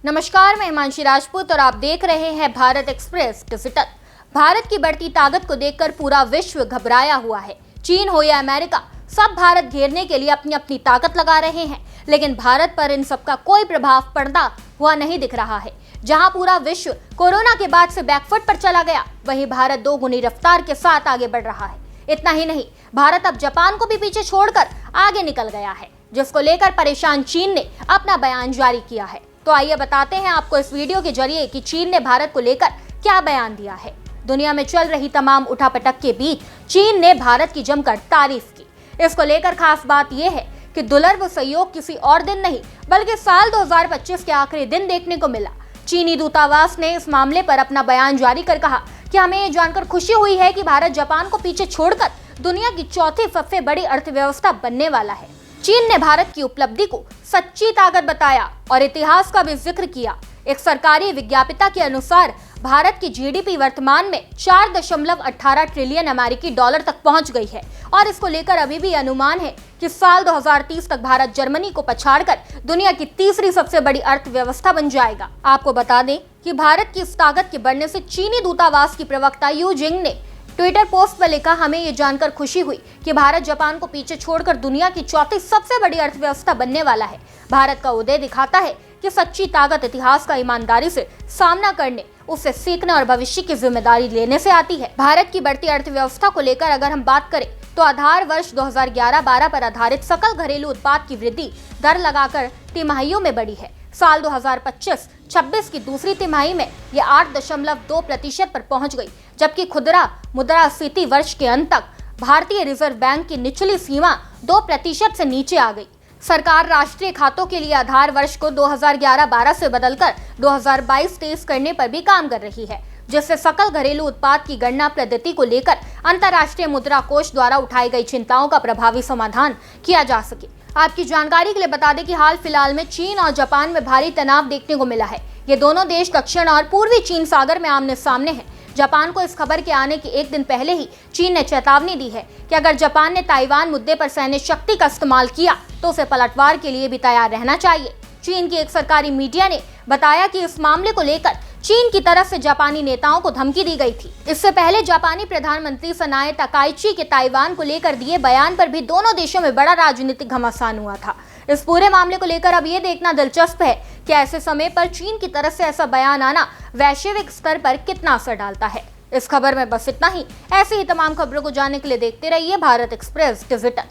नमस्कार, मैं हिमांशी राजपूत और आप देख रहे हैं भारत एक्सप्रेस डिजिटल। भारत की बढ़ती ताकत को देखकर पूरा विश्व घबराया हुआ है। चीन हो या अमेरिका, सब भारत घेरने के लिए अपनी अपनी ताकत लगा रहे हैं, लेकिन भारत पर इन सब का कोई प्रभाव पड़ता हुआ नहीं दिख रहा है। जहां पूरा विश्व कोरोना के बाद से बैकफुट पर चला गया, वहीं भारत दोगुनी रफ्तार के साथ आगे बढ़ रहा है। इतना ही नहीं, भारत अब जापान को भी पीछे छोड़कर आगे निकल गया है, जिसको लेकर परेशान चीन ने अपना बयान जारी किया है। तो आइए बताते हैं आपको इस वीडियो के जरिए कि चीन ने भारत को लेकर क्या बयान दिया है। दुनिया में चल रही तमाम उठापटक के बीच चीन ने भारत की जमकर तारीफ की। इसको लेकर खास बात यह है कि दुर्लभ सहयोग किसी और दिन नहीं, बल्कि साल 2025 के आखिरी दिन देखने को मिला। चीनी दूतावास ने इस मामले पर अपना बयान जारी कर कहा कि हमें ये जानकर खुशी हुई है कि भारत जापान को पीछे छोड़कर दुनिया की चौथी सबसे बड़ी अर्थव्यवस्था बनने वाला है। चीन ने भारत की उपलब्धि को सच्ची ताकत बताया और इतिहास का भी जिक्र किया। एक सरकारी विज्ञप्ति के अनुसार भारत की जीडीपी वर्तमान में 4.18 ट्रिलियन अमेरिकी डॉलर तक पहुंच गई है और इसको लेकर अभी भी अनुमान है कि साल 2030 तक भारत जर्मनी को पछाड़कर दुनिया की तीसरी सबसे बड़ी अर्थव्यवस्था बन जाएगा। आपको बता दें कि भारत की इस ताकत के बढ़ने से चीनी दूतावास की प्रवक्ता यू जिंग ने ट्विटर पोस्ट पर लिखा, हमें ये जानकर खुशी हुई कि भारत जापान को पीछे छोड़कर दुनिया की चौथी सबसे बड़ी अर्थव्यवस्था बनने वाला है। भारत का उदय दिखाता है कि सच्ची ताकत इतिहास का ईमानदारी से सामना करने, उससे सीखने और भविष्य की जिम्मेदारी लेने से आती है। भारत की बढ़ती अर्थव्यवस्था को लेकर अगर हम बात करें तो आधार वर्ष 2011-12 पर आधारित सकल घरेलू उत्पाद की वृद्धि दर लगाकर तिमाहियों में बढ़ी है। साल 2025-26 की दूसरी तिमाही में यह 8.2% पर पहुंच गई, जबकि खुदरा मुद्रास्फीति वर्ष के अंत तक भारतीय रिजर्व बैंक की निचली सीमा 2% से नीचे आ गई। सरकार राष्ट्रीय खातों के लिए आधार वर्ष को 2011-12 से बदलकर 2022-23 करने पर भी काम कर रही है, जिससे सकल घरेलू उत्पाद की गणना पद्धति को लेकर अंतर्राष्ट्रीय मुद्रा कोष द्वारा उठाई गई चिंताओं का प्रभावी समाधान किया जा सके। आपकी जानकारी के लिए बता दें कि हाल फिलहाल में चीन और जापान में भारी तनाव देखने को मिला है। ये दोनों देश दक्षिण और पूर्वी चीन सागर में आमने सामने हैं। जापान को इस खबर के आने के एक दिन पहले ही चीन ने चेतावनी दी है कि अगर जापान ने ताइवान मुद्दे पर सैन्य शक्ति का इस्तेमाल किया तो उसे पलटवार के लिए भी तैयार रहना चाहिए। चीन की एक सरकारी मीडिया ने बताया कि इस मामले को लेकर चीन की तरफ से जापानी नेताओं को धमकी दी गई थी। इससे पहले जापानी प्रधानमंत्री सनाए तकाइची के ताइवान को लेकर दिए बयान पर भी दोनों देशों में बड़ा राजनीतिक घमासान हुआ था। इस पूरे मामले को लेकर अब ये देखना दिलचस्प है कि ऐसे समय पर चीन की तरफ से ऐसा बयान आना वैश्विक स्तर पर कितना असर डालता है। इस खबर में बस इतना ही। ऐसी ही तमाम खबरों को जानने के लिए देखते रहिए भारत एक्सप्रेस डिजिटल।